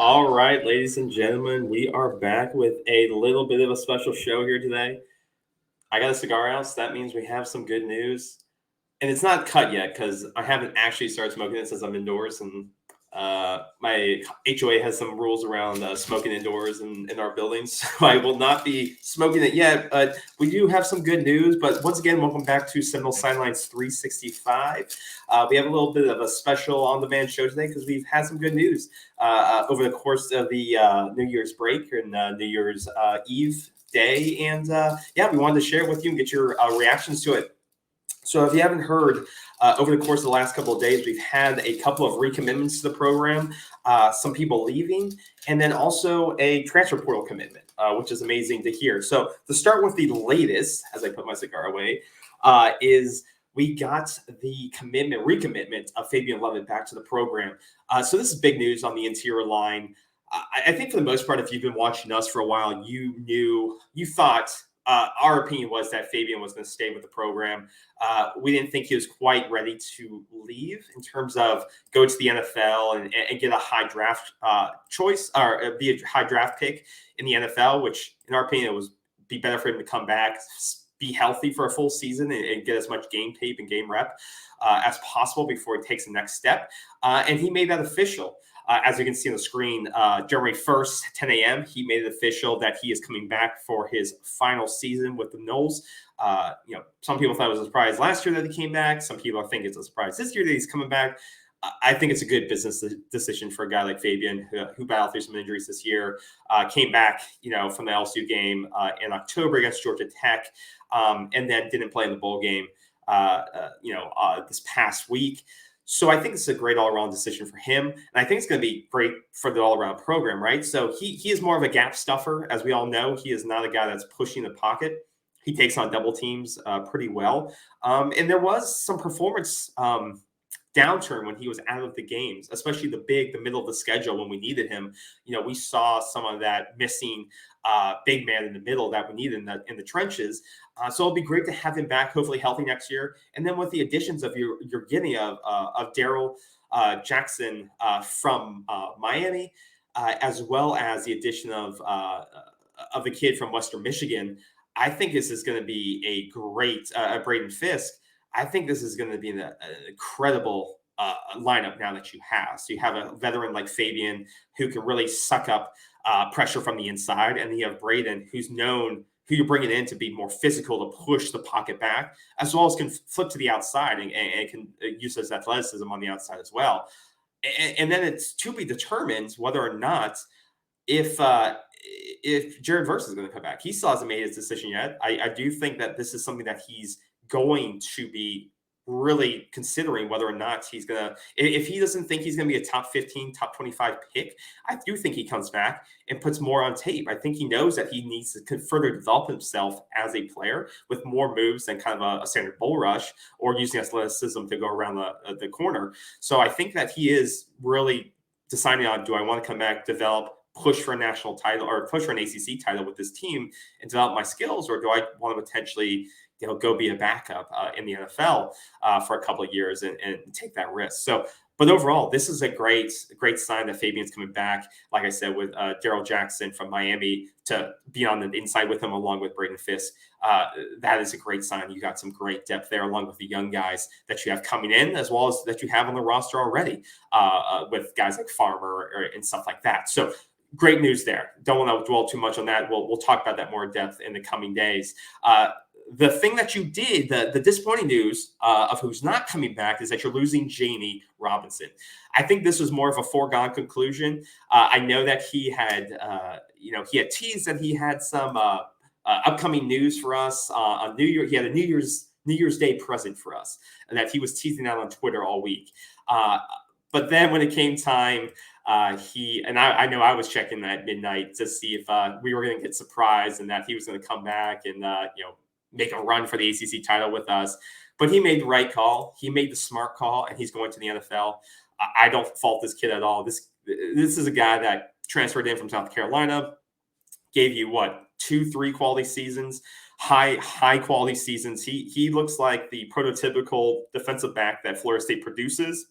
All right, ladies and gentlemen, we are back with a little bit of a special show here today. I got a cigar out, so that means we have some good news. And it's not cut yet because I haven't actually started smoking it since I'm indoors. And my HOA has some rules around smoking indoors in our buildings. So I will not be smoking it yet. But we do have some good news. But once again, welcome back to Seminoles Sidelines 365. We have a little bit of a special on-demand show today because we've had some good news over the course of the New Year's break and New Year's Eve day. And we wanted to share it with you and get your reactions to it. So if you haven't heard, over the course of the last couple of days, we've had a couple of recommitments to the program, some people leaving, and then also a transfer portal commitment, which is amazing to hear. So to start with the latest, as I put my cigar away, is we got the recommitment of Fabian Lovett back to the program. So this is big news on the interior line. I think for the most part, if you've been watching us for a while, you thought our opinion was that Fabian was going to stay with the program. We didn't think he was quite ready to leave in terms of go to the NFL and get a high draft choice or be a high draft pick in the NFL, which in our opinion, it was be better for him to come back, be healthy for a full season and get as much game tape and game rep as possible before he takes the next step. And he made that official. As you can see on the screen, January 1st, 10 a.m., he made it official that he is coming back for his final season with the Noles. Some people thought it was a surprise last year that he came back. Some people think it's a surprise this year that he's coming back. I think it's a good business decision for a guy like Fabian, who battled through some injuries this year, came back, from the LSU game in October against Georgia Tech, and then didn't play in the bowl game, this past week. So I think it's a great all-around decision for him. And I think it's going to be great for the all-around program, right? So he is more of a gap stuffer. As we all know, he is not a guy that's pushing the pocket. He takes on double teams pretty well. And there was some performance downturn when he was out of the games, especially the middle of the schedule when we needed him. We saw some of that missing big man in the middle that we needed in the trenches. So it'll be great to have him back, hopefully healthy next year. And then with the additions of your guinea of Daryl Jackson from Miami, as well as the addition of the kid from Western Michigan, I think this is going to be a great Braden Fisk. I think this is going to be an incredible lineup now that you have. So you have a veteran like Fabian who can really suck up pressure from the inside, and then you have Braden who you're bringing in to be more physical to push the pocket back, as well as can flip to the outside and can use his athleticism on the outside as well. And then it's to be determined whether or not if Jared Verse is going to come back. He still hasn't made his decision yet. I do think that this is something that he's going to be really considering whether or not he's going to, if he doesn't think he's going to be a top 15, top 25 pick, I do think he comes back and puts more on tape. I think he knows that he needs to further develop himself as a player with more moves than kind of a standard bull rush or using athleticism to go around the corner. So I think that he is really deciding on, do I want to come back, develop, push for a national title or push for an ACC title with this team and develop my skills, or do I want to potentially go be a backup in the NFL for a couple of years and take that risk. So, but overall, this is a great sign that Fabian's coming back. Like I said, with Daryl Jackson from Miami to be on the inside with him, along with Braden Fisk. That is a great sign. You got some great depth there, along with the young guys that you have coming in, as well as that you have on the roster already with guys like Farmer and stuff like that. So, great news there. Don't want to dwell too much on that. We'll talk about that more in depth in the coming days. The thing that you did, the disappointing news of who's not coming back is that you're losing Jammie Robinson. I think this was more of a foregone conclusion. I know that he had teased that he had some upcoming news for us on New Year. He had a New Year's Day present for us, and that he was teasing out on Twitter all week. But then when it came time, I know I was checking at midnight to see if we were going to get surprised and that he was going to come back and make a run for the ACC title with us. But he made the right call. He made the smart call, and he's going to the NFL. I don't fault this kid at all. This is a guy that transferred in from South Carolina, gave you 2-3 quality seasons, high quality seasons. He looks like the prototypical defensive back that Florida State produces,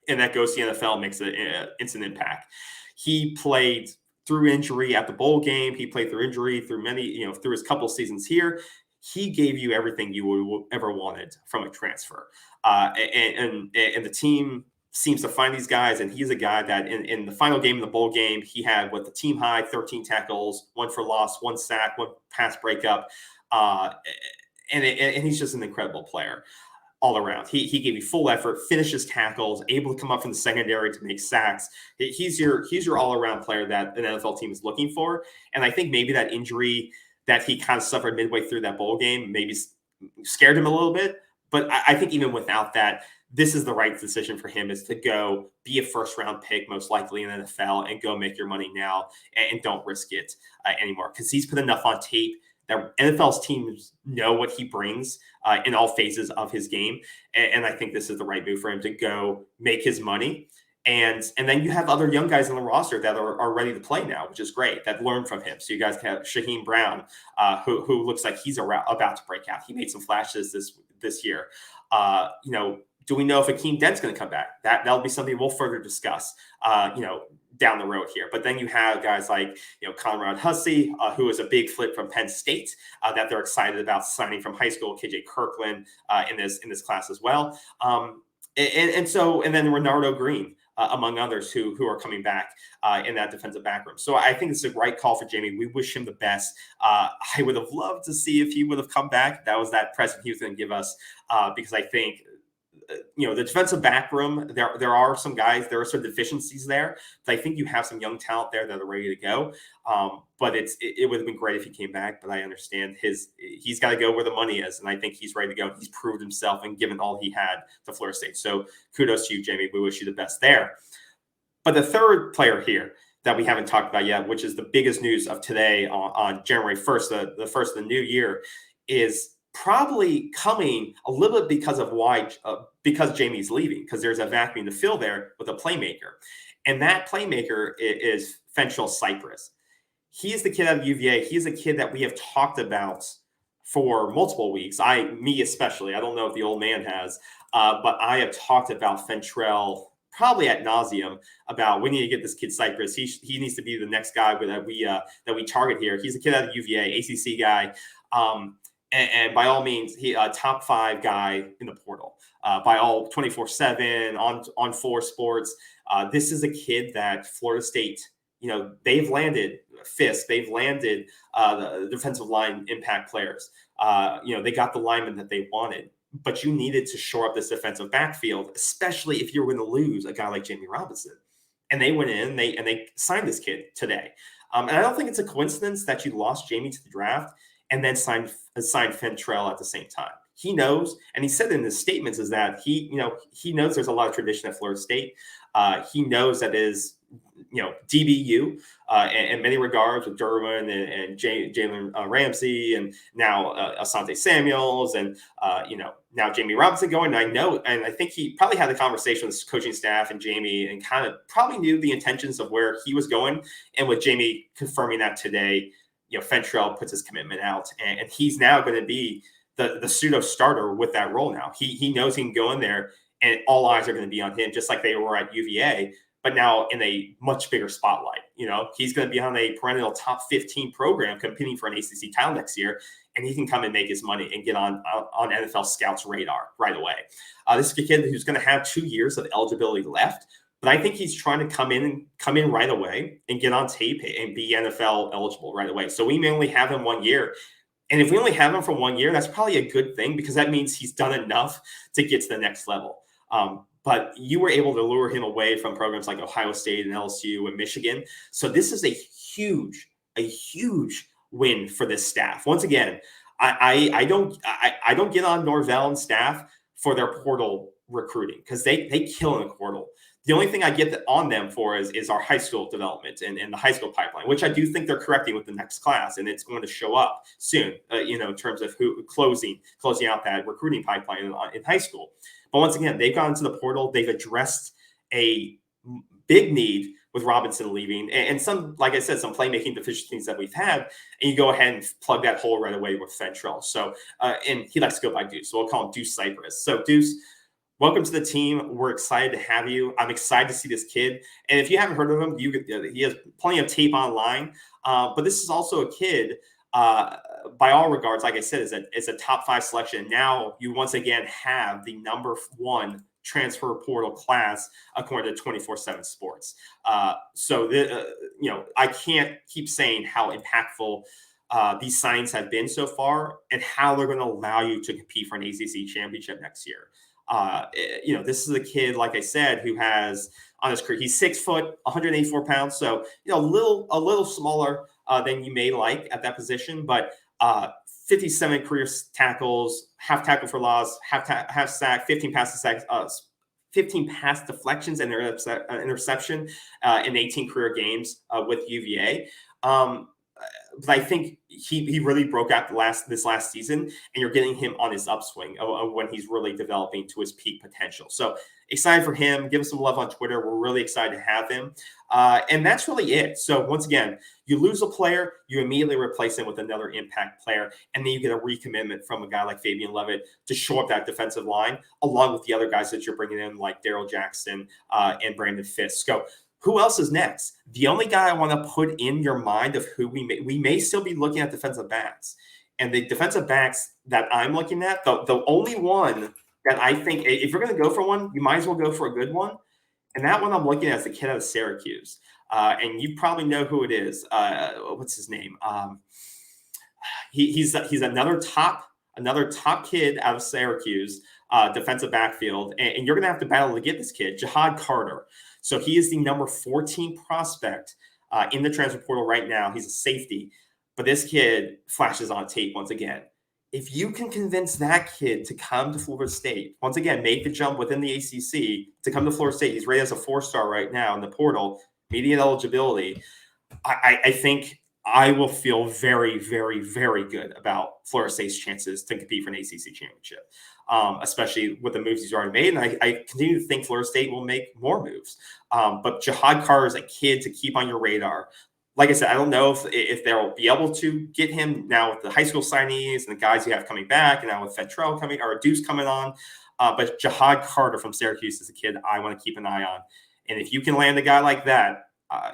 and that goes to the NFL, makes an instant impact. He played through injury at the bowl game. He played through injury through through his couple seasons here. He gave you everything you would ever wanted from a transfer. And the team seems to find these guys, and he's a guy that in the final game of the bowl game, he had the team high 13 tackles, 1 for loss, 1 sack, 1 pass breakup. And he's just an incredible player all around. He gave you full effort, finishes tackles, able to come up from the secondary to make sacks. He's your all around player that an NFL team is looking for. And I think maybe that injury that he kind of suffered midway through that bowl game maybe scared him a little bit. But I think even without that, this is the right decision for him, is to go be a first-round pick, most likely in the NFL, and go make your money now and don't risk it anymore, because he's put enough on tape that NFL's teams know what he brings in all phases of his game. And I think this is the right move for him to go make his money. And then you have other young guys on the roster that are ready to play now, which is great, that learn from him. So you guys have Shaheem Brown, who looks like he's about to break out. He made some flashes this year. Do we know if Akeem Dent's going to come back? That'll be something we'll further discuss, down the road here. But then you have guys like, Conrad Hussey, who is a big flip from Penn State, that they're excited about signing from high school. KJ Kirkland in this class as well. And then Renardo Green, among others who are coming back in that defensive back room. So I think it's a right call for Jammie. We wish him the best. I would have loved to see if he would have come back. That was that present he was going to give us, because I think the defensive back room, there are some guys, there are some deficiencies there, but I think you have some young talent there that are ready to go. But it would have been great if he came back, but I understand he's got to go where the money is. And I think he's ready to go. He's proved himself and given all he had to Florida State. So kudos to you, Jammie. We wish you the best there. But the third player here that we haven't talked about yet, which is the biggest news of today on January 1st, the first of the new year, is probably coming a little bit because Jammie's leaving, because there's a vacuum to fill there with a playmaker. And that playmaker is Fentrell Cypress. He's the kid out of UVA. He's a kid that we have talked about for multiple weeks. Me especially. I don't know if the old man has, but I have talked about Fentrell probably ad nauseum about we need to get this kid Cypress. He needs to be the next guy that we target here. He's a kid out of UVA, ACC guy. And by all means, he top 5 guy in the portal, by all 24/7 on 4 Sports. This is a kid that Florida State, they've landed Fisk, they've landed the defensive line impact players. They got the linemen that they wanted, but you needed to shore up this defensive backfield, especially if you're going to lose a guy like Jammie Robinson. And they went in and they signed this kid today. And I don't think it's a coincidence that you lost Jammie to the draft and then signed Fentrell at the same time. He knows, and he said in his statements, is that he knows there's a lot of tradition at Florida State. He knows that is, DBU in many regards with Derwin and Jalen Ramsey, and now Asante Samuels, and now Jammie Robinson going. And I think he probably had a conversation with his coaching staff and Jammie, and kind of probably knew the intentions of where he was going. And with Jammie confirming that today, Fentrell puts his commitment out, and he's now going to be the pseudo starter with that role now. He knows he can go in there, and all eyes are going to be on him, just like they were at UVA, but now in a much bigger spotlight. He's going to be on a perennial top 15 program competing for an ACC title next year, and he can come and make his money and get on NFL scouts' radar right away. This is a kid who's going to have 2 years of eligibility left. But I think he's trying to come in right away and get on tape and be NFL eligible right away. So we may only have him 1 year. And if we only have him for 1 year, that's probably a good thing, because that means he's done enough to get to the next level. But you were able to lure him away from programs like Ohio State and LSU and Michigan. So this is a huge win for this staff. Once again, I don't get on Norvell and staff for their portal recruiting, because they kill in the portal. The only thing I get on them for is our high school development and the high school pipeline, which I do think they're correcting with the next class, and it's going to show up soon, in terms of closing out that recruiting pipeline in high school. But once again, they've gone into the portal. They've addressed a big need with Robinson leaving, and some, like I said, some playmaking deficiencies that we've had, and you go ahead and plug that hole right away with Fentrell. So, and he likes to go by Duece, so we'll call him Duece Cypress. So Duece, welcome to the team. We're excited to have you. I'm excited to see this kid. And if you haven't heard of him, he has plenty of tape online. But this is also a kid, by all regards, like I said, is a top 5 selection. Now you once again have the number 1 transfer portal class according to 24/7 Sports. I can't keep saying how impactful these signings have been so far and how they're going to allow you to compete for an ACC championship next year. This is a kid, like I said, who has on his career, he's 6 foot, 184 pounds. So, a little smaller than you may like at that position, but 57 career tackles, half tackle for loss, half sack, 15 pass 15 pass deflections and interception in 18 career games with UVA. But I think he really broke out this last season, and you're getting him on his upswing when he's really developing to his peak potential. So excited for him. Give us some love on Twitter. We're really excited to have him. And that's really it. So once again, you lose a player, you immediately replace him with another impact player, and then you get a recommitment from a guy like Fabian Lovett to shore up that defensive line, along with the other guys that you're bringing in, like Daryl Jackson and Brandon Fisk. So who else is next? The only guy I want to put in your mind of who we may still be looking at defensive backs. And the defensive backs that I'm looking at, the only one that I think, if you're going to go for one, you might as well go for a good one. And that one I'm looking at is the kid out of Syracuse. And you probably know who it is. What's his name? He's another top kid out of Syracuse, defensive backfield. And you're going to have to battle to get this kid, Jihad Carter. So he is the number 14 prospect in the transfer portal right now. He's a safety, but this kid flashes on tape once again. If you can convince that kid to come to Florida State, once again, make the jump within the ACC to come to Florida State, he's rated as a 4-star right now in the portal, immediate eligibility. I think I will feel very, very, very good about Florida State's chances to compete for an ACC championship, especially with the moves he's already made. And I continue to think Florida State will make more moves. But Jihad Carter is a kid to keep on your radar. Like I said, I don't know if they'll be able to get him now with the high school signees and the guys you have coming back, and now with Fentrell coming or Duece coming on. But Jihad Carter from Syracuse is a kid I want to keep an eye on. And if you can land a guy like that,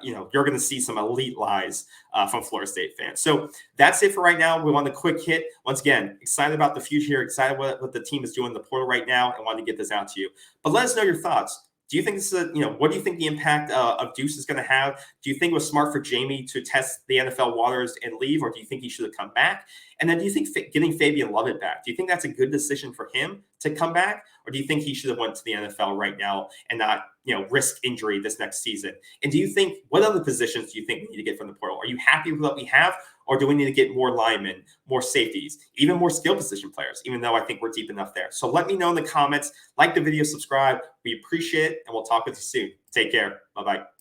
you're going to see some elite lies from Florida State fans. So that's it for right now. We want a quick hit. Once again, excited about the future, excited what the team is doing in the portal right now, and want to get this out to you. But let us know your thoughts. Do you think this is what do you think the impact of Duece is going to have? Do you think it was smart for Jammie to test the NFL waters and leave, or do you think he should have come back? And then do you think getting Fabien Lovett back, do you think that's a good decision for him to come back, or do you think he should have went to the NFL right now and not risk injury this next season? And do you think, what other positions do you think we need to get from the portal? Are you happy with what we have, or do we need to get more linemen, more safeties, even more skill position players, even though I think we're deep enough there? So let me know in the comments. Like the video, subscribe. We appreciate it, and we'll talk with you soon. Take care. Bye-bye.